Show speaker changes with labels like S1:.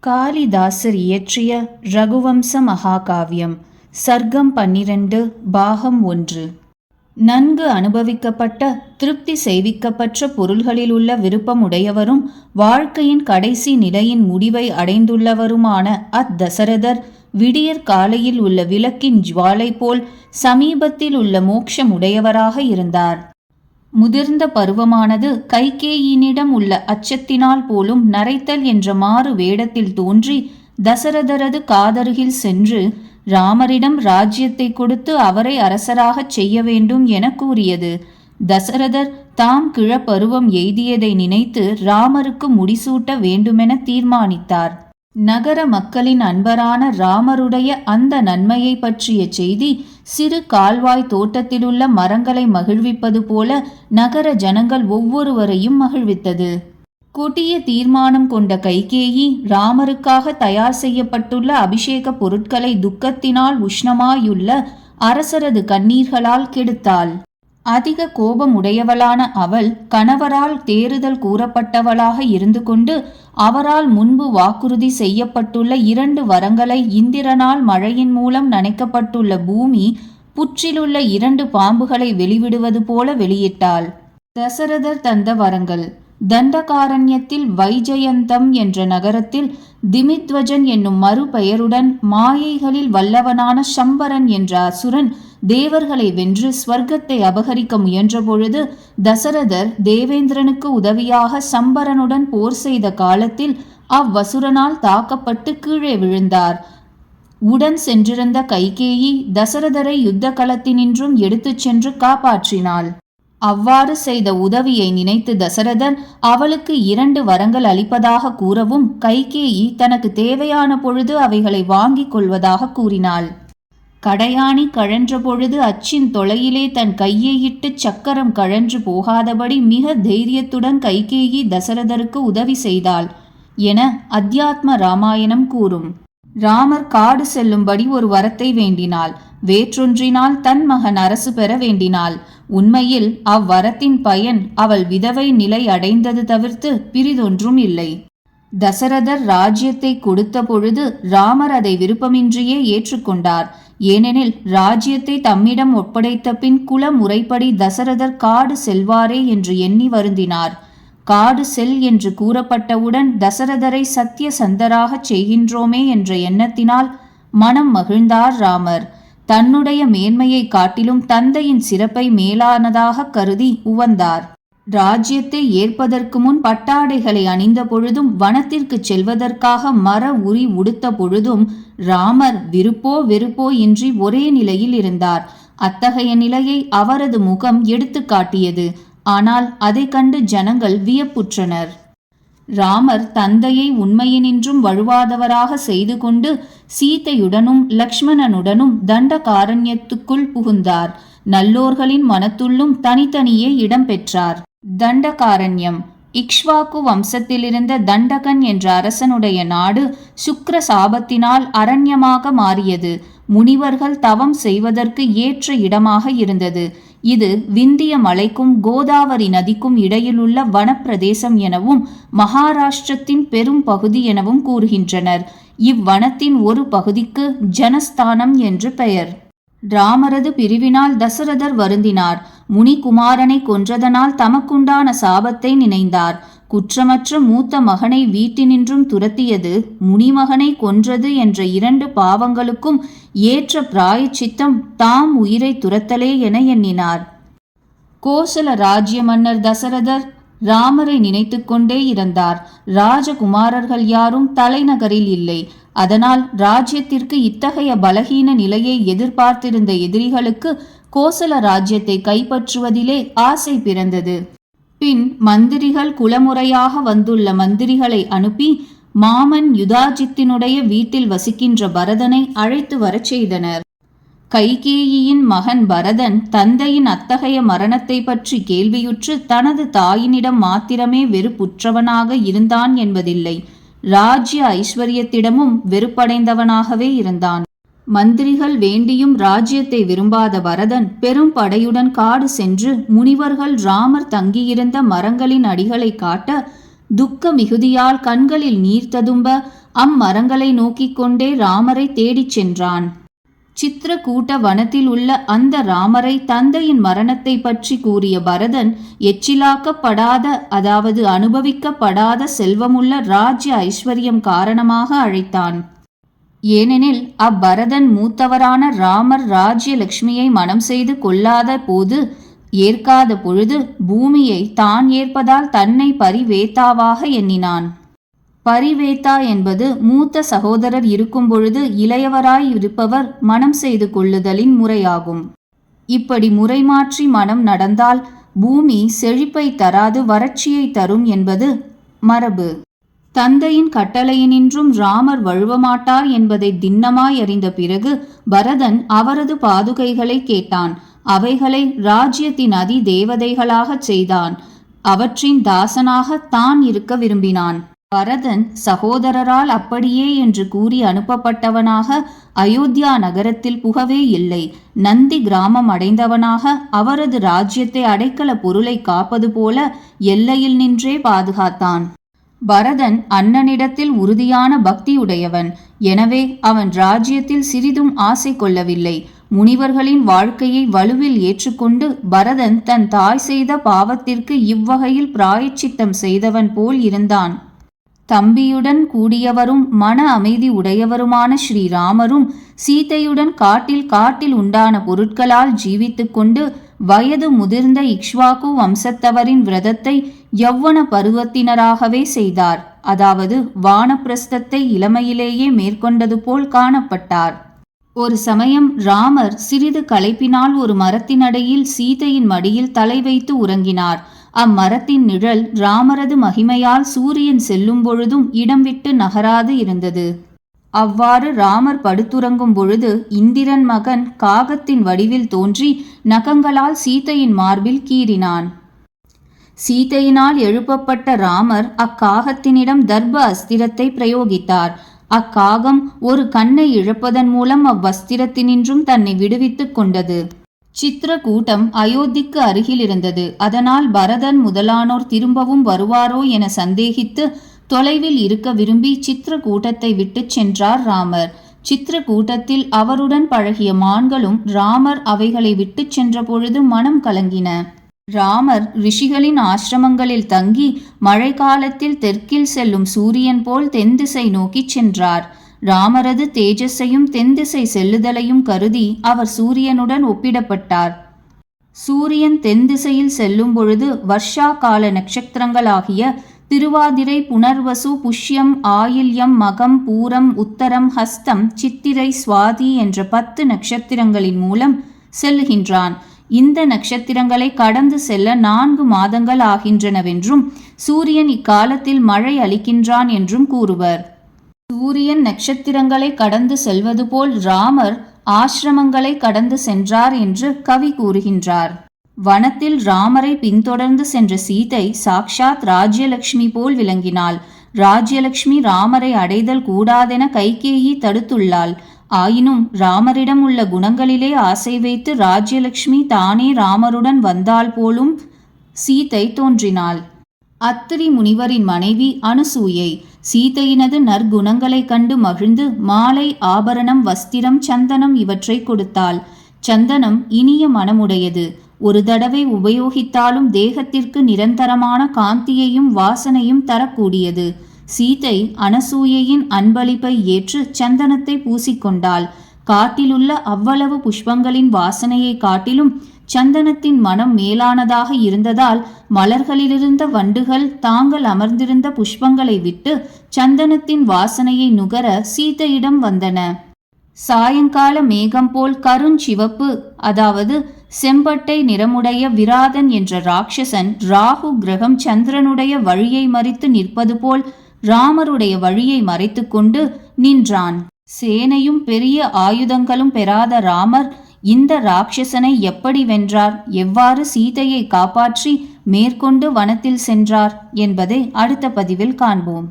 S1: காளிதாசர் இயற்றிய ரகுவம்ச மகாகாவியம் சர்க்கம் 12 பாகம் 1. நன்கு அனுபவிக்கப்பட்ட திருப்தி செய்விக்கப்பட்ட பொருள்களில் உள்ள விருப்பம் உடையவரும் வாழ்க்கையின் கடைசி நிலையின் முடிவை அடைந்துள்ளவருமான அத்தசரதர் விடியற் காலையில் உள்ள விளக்கின் ஜுவாலை போல் சமீபத்தில் உள்ள மோட்சம் உடையவராக இருந்தார். முதிர்ந்த பருவமானது கைகேயினிடம் உள்ள அச்சத்தினால் போலும் நரைத்தல் என்ற மாறு வேடத்தில் தோன்றி தசரதரது காதருகில் சென்று ராமரிடம் ராஜ்யத்தை கொடுத்து அவரை அரசராகச் செய்ய வேண்டும் என கூறியது. தசரதர் தாம் கிழப்பருவம் எய்தியதை நினைத்து ராமருக்கு முடிசூட்ட வேண்டுமென தீர்மானித்தார். நகர மக்களின் அன்பரான ராமருடைய அந்த நன்மையை பற்றிய செய்தி சிறு கால்வாய் தோட்டத்திலுள்ள மரங்களை மகிழ்விப்பது போல நகர ஜனங்கள் ஒவ்வொருவரையும் மகிழ்வித்தது. கொடிய தீர்மானம் கொண்ட கைகேயி ராமருக்காக தயார் செய்யப்பட்டுள்ள அபிஷேக பொருட்களை துக்கத்தினால் உஷ்ணமாயுள்ள அரசரது கண்ணீர்களால் கெடுத்தாள். அதிக கோபம் உடையவளான அவள் கணவரால் தேறுதல் கூறப்பட்டவளாக இருந்து கொண்டு அவரால் முன்பு வாக்குறுதி செய்யப்பட்டுள்ள 2 வரங்களை இந்திரனால் மழையின் மூலம் நனைக்கப்பட்டுள்ள பூமி புற்றிலுள்ள 2 பாம்புகளை வெளிவிடுவது போல வெளியிட்டாள். தசரதர் தந்த வரங்கள்: தண்டகாரண்யத்தில் வைஜயந்தம் என்ற நகரத்தில் திமித்வஜன் என்னும் மறுபெயருடன் மாயைகளில் வல்லவனான சம்பரன் என்ற அசுரன் தேவர்களை வென்று ஸ்வர்க்கத்தை அபகரிக்க முயன்றபொழுது தசரதர் தேவேந்திரனுக்கு உதவியாக சம்பரனுடன் போர் செய்த காலத்தில் அவ்வசுரனால் தாக்கப்பட்டு கீழே விழுந்தார். உடன் சென்றிருந்த கைகேயி தசரதரை யுத்த களத்தினின்றும் எடுத்துச் சென்று காப்பாற்றினாள். அவ்வாறு செய்த உதவியை நினைத்து தசரதர் அவளுக்கு 2 வரங்கள் அளிப்பதாக கூறவும் கைகேயி தனக்கு தேவையான பொழுது அவைகளை வாங்கிக் கொள்வதாக கூறினாள். கடையாணி கழன்ற பொழுது அச்சின் தொலையிலே தன் கையை இட்டு சக்கரம் கழன்று போகாதபடி மிக தைரியத்துடன் கைகேயி தசரதருக்கு உதவி செய்தாள் என அத்தியாத்ம ராமாயணம் கூறும். ராமர் காடு செல்லும்படி ஒரு வரத்தை வேண்டினாள். வேற்றொன்றினால் தன் மகன் அரசு பெற வேண்டினாள். உண்மையில் அவ்வரத்தின் பயன் அவள் விதவை நிலை அடைந்தது தவிர்த்து பிரிதொன்றும் இல்லை. தசரதர் ராஜ்யத்தை கொடுத்த பொழுது ராமர் அதை விருப்பமின்றியே ஏற்றுக்கொண்டார். ஏனெனில் ராஜ்யத்தை தம்மிடம் ஒப்படைத்த பின் குல முறைப்படி தசரதர் காடு செல்வாரே என்று எண்ணி வருந்தினார். காடு செல் என்று கூறப்பட்டவுடன் தசரதரை சத்திய சந்தராகச் செய்கின்றோமே என்ற எண்ணத்தினால் மனம் மகிழ்ந்தார் ராமர். தன்னுடைய மேன்மையை காட்டிலும் தந்தையின் சிறப்பை மேலானதாக கருதி உவந்தார். ராஜ்யத்தை ஏற்பதற்கு முன் பட்டாடைகளை அணிந்த பொழுதும் வனத்திற்கு செல்வதற்காக மர உரி உடுத்த பொழுதும் ராமர் விருப்போ வெறுப்போ இன்றி ஒரே நிலையில் இருந்தார். அத்தகைய நிலையை அவரது முகம் எடுத்து காட்டியது. ஆனால் அதை கண்டு ஜனங்கள் வியப்புற்றனர். ராமர் தந்தையை உண்மையினின்றும் வழுவாதவராக செய்து கொண்டு சீதையுடனும் லக்ஷ்மணனுடனும் தண்டகாரண்யத்துக்குள் புகுந்தார். நல்லோர்களின் மனத்துள்ளும் தனித்தனியே இடம் பெற்றார். தண்டகாரண்யம் இக்ஷ்வாக்கு வம்சத்திலிருந்த தண்டகன் என்ற அரசனுடைய நாடு சுக்கிர சாபத்தினால் அரண்யமாக மாறியது. முனிவர்கள் தவம் செய்வதற்கு ஏற்ற இடமாக இருந்தது. இது விந்திய மலைக்கும் கோதாவரி நதிக்கும் இடையிலுள்ள வனப்பிரதேசம் எனவும் மகாராஷ்டிரத்தின் பெரும் பகுதி எனவும் கூறுகின்றனர். இவ்வனத்தின் ஒரு பகுதிக்கு ஜனஸ்தானம் என்று பெயர். ராமரது பிரிவினால் தசரதர் வருந்தினார். முனிகுமாரனை கொன்றதனால் தமக்குண்டான சாபத்தை நினைந்தார். குற்றமற்ற மூத்த மகனை வீட்டினின்றும் துரத்தியது, முனிமகனை கொன்றது என்ற 2 பாவங்களுக்கும் ஏற்ற பிராயச்சித்தம் தாம் உயிரை துரத்தலே என எண்ணினார். கோசல ராஜ்ய மன்னர் தசரதர் ராமரை நினைத்து கொண்டே இருந்தார். ராஜகுமாரர்கள் யாரும் தலைநகரில் இல்லை. அதனால் ராஜ்யத்திற்கு இத்தகைய பலகீன நிலையை எதிர்பார்த்திருந்த எதிரிகளுக்கு கோசல ராஜ்யத்தை கைப்பற்றுவதிலே ஆசை பிறந்தது. பின் மந்திரிகள் குலமுறையாக வந்துள்ள மந்திரிகளை அனுப்பி மாமன் யுதாஜித்தினுடைய வீட்டில் வசிக்கின்ற பரதனை அழைத்து வரச் செய்தனர். கைகேயியின் மகன் பரதன் தந்தையின் அத்தகைய மரணத்தை பற்றி கேள்வியுற்று தனது தாயினிடம் மாத்திரமே வெறுப்புற்றவனாக இருந்தான் என்பதில்லை, ராஜ்ய ஐஸ்வர்யத்திடமும் வெறுப்படைந்தவனாகவே இருந்தான். மந்திரிகள் வேண்டியும் ராஜ்யத்தை விரும்பாத பரதன் பெரும் படையுடன் காடு சென்று முனிவர்கள் ராமர் தங்கியிருந்த மரங்களின் அடிகளை காட்ட துக்க மிகுதியால் கண்களில் நீர் ததும்ப அம்மரங்களை நோக்கிக் கொண்டே ராமரை தேடிச் சென்றான். சித்திரக்கூட்ட வனத்தில் உள்ள அந்த ராமரை தந்தையின் மரணத்தை பற்றி கூறிய பரதன் எச்சிலாக்கப்படாத, அதாவது அனுபவிக்கப்படாத செல்வமுள்ள ராஜ்ய ஐஸ்வர்யம் காரணமாக அழைத்தான். ஏனெனில் அப்பரதன் மூத்தவரான ராமர் ராஜ்ய லட்சுமியை மனம் செய்து கொள்ளாத போது, ஏற்காத பொழுது பூமியை தான் ஏற்பதால் தன்னை பரிவேத்தாவாக எண்ணினான். பரிவேத்தா என்பது மூத்த சகோதரர் இருக்கும் பொழுது இளையவராய் இருப்பவர் மனம் செய்து கொள்ளுதலின் முறையாகும். இப்படி முறை மாற்றி மனம் நடந்தால் பூமி செழிப்பை தராது வறட்சியை தரும் என்பது மரபு. தந்தையின் கட்டளையினின்றும் ராமர் வழுவமாட்டார் என்பதை திண்ணமாய் அறிந்த பிறகு பரதன் அவரது பாதுகைகளை கேட்டான். அவைகளை ராஜ்யத்தின் அதி தேவதைகளாகச் செய்தான். அவற்றின் தாசனாக தான் இருக்க விரும்பினான். பரதன் சகோதரரால் அப்படியே என்று கூறி அனுப்பப்பட்டவனாக அயோத்தியா நகரத்தில் புகவே இல்லை. நந்தி கிராமம் அடைந்தவனாக அவரது ராஜ்யத்தை அடைக்கல பொருளை காப்பது போல எல்லையில் நின்றே பாதுகாத்தான். பரதன் அண்ணனிடத்தில் உறுதியான பக்தியுடையவன். எனவே அவன் ராஜ்யத்தில் சிறிதும் ஆசை கொள்ளவில்லை. முனிவர்களின் வாழ்க்கையை வலுவில் ஏற்றுக்கொண்டு பரதன் தன் தாய் செய்த பாவத்திற்கு இவ்வகையில் பிராயச்சித்தம் செய்தவன் போல் இருந்தான். தம்பியுடன் கூடியவரும் மன அமைதி உடையவருமான ஸ்ரீராமரும் சீதையுடன் காட்டில் உண்டான பொருட்களால் ஜீவித்து கொண்டு வயது முதிர்ந்த இக்ஷ்வாகு வம்சத்தவரின் விரதத்தை யௌவன பருவத்தினராகவே செய்தார். அதாவது வானப்பிரஸ்தத்தை இளமையிலேயே மேற்கொண்டது போல் காணப்பட்டார். ஒரு சமயம் ராமர் சிறிது களைப்பினால் ஒரு மரத்தினடையில் சீதையின் மடியில் தலை வைத்து உறங்கினார். அம்மரத்தின் நிழல் ராமரது மகிமையால் சூரியன் செல்லும் பொழுதும் இடம் விட்டு நகராது இருந்தது. அவ்வாறு ராமர் படுத்துறங்கும் பொழுது இந்திரன் மகன் காகத்தின் வடிவில் தோன்றி நகங்களால் சீதையின் மார்பில் கீறினான். சீதையினால் எழுப்பப்பட்ட ராமர் அக்காகத்தினிடம் தர்ப அஸ்திரத்தை பிரயோகித்தார். அக்காகம் ஒரு கண்ணை இழப்பதன் மூலம் அவ்வஸ்திரத்தினின்றும் தன்னை விடுவித்துக் கொண்டது. சித்திரக்கூட்டம் அயோத்திக்கு அருகில் இருந்தது. அதனால் பரதன் முதலானோர் திரும்பவும் வருவாரோ என சந்தேகித்து தொலைவில் இருக்க விரும்பி சித்திரக்கூட்டத்தை விட்டு சென்றார் ராமர். சித்திரக்கூட்டத்தில் அவருடன் பழகிய மான்களும் ராமர் அவைகளை விட்டு சென்ற பொழுது மனம் கலங்கின. ராமர் ரிஷிகளின் ஆசிரமங்களில் தங்கி மழை காலத்தில் தெற்கில் செல்லும் சூரியன் போல் தென்திசை நோக்கி சென்றார். ராமரது தேஜஸையும் தென்திசை செல்லுதலையும் கருதி அவர் சூரியனுடன் ஒப்பிடப்பட்டார். சூரியன் தென்திசையில் செல்லும் பொழுது வர்ஷா கால நட்சத்திரங்களாகிய திருவாதிரை, புனர்வசு, புஷ்யம், ஆயில்யம், மகம், பூரம், உத்தரம், ஹஸ்தம், சித்திரை, சுவாதி என்ற 10 நட்சத்திரங்களின் மூலம் செல்லுகின்றான். இந்த நட்சத்திரங்களை கடந்து செல்ல 4 மாதங்கள் ஆகின்றனவென்றும் சூரியன் இக்காலத்தில் மழை அளிக்கின்றான் என்றும் கூறுவர். சூரியன் நட்சத்திரங்களை கடந்து செல்வது போல் ராமர் ஆசிரமங்களை கடந்து சென்றார் என்று கவி கூறுகின்றார். வனத்தில் ராமரை பின்தொடர்ந்து சென்ற சீதை சாக்ஷாத் ராஜ்யலட்சுமி போல் விளங்கினாள். ராஜ்யலட்சுமி ராமரை அடைதல் கூடாதென கைகேயி தடுத்துள்ளாள். ஆயினும் ராமரிடம் உள்ள குணங்களிலே ஆசை வைத்து ராஜ்யலட்சுமி தானே ராமருடன் வந்தாள் போலும் சீதை தோன்றினாள். அத்திரி முனிவரின் மனைவி அனுசூயை சீதையினது நற்குணங்களைக் கண்டு மகிழ்ந்து மாலை, ஆபரணம், வஸ்திரம், சந்தனம் இவற்றை கொடுத்தாள். சந்தனம் இனிய மனமுடையது. ஒரு தடவை உபயோகித்தாலும் தேகத்திற்கு நிரந்தரமான காந்தியையும் வாசனையும் தரக்கூடியது. சீதை அனசூயையின் அன்பளிப்பை ஏற்று சந்தனத்தை பூசிக்கொண்டாள். காட்டிலுள்ள அவ்வளவு புஷ்பங்களின் வாசனையை காட்டிலும் சந்தனத்தின் மனம் மேலானதாக இருந்ததால் மலர்களிலிருந்த வண்டுகள் தாங்கள் அமர்ந்திருந்த புஷ்பங்களை விட்டு சந்தனத்தின் வாசனையை நுகர சீதையிடம் வந்தன. சாயங்கால மேகம் போல் கருஞ்சிவப்பு, அதாவது செம்பட்டை நிறமுடைய விராதன் என்ற ராட்சசன் ராகு கிரகம் சந்திரனுடைய வழியை மறித்து நிற்பது போல் ராமருடைய வழியை மறைத்து கொண்டு நின்றான். சேனையும் பெரிய ஆயுதங்களும் பெறாத ராமர் இந்த ராட்சசனை எப்படி வென்றார், எவ்வாறு சீதையை காப்பாற்றி மேற்கொண்டு வனத்தில் சென்றார் என்பதை அடுத்த பதிவில் காண்போம்.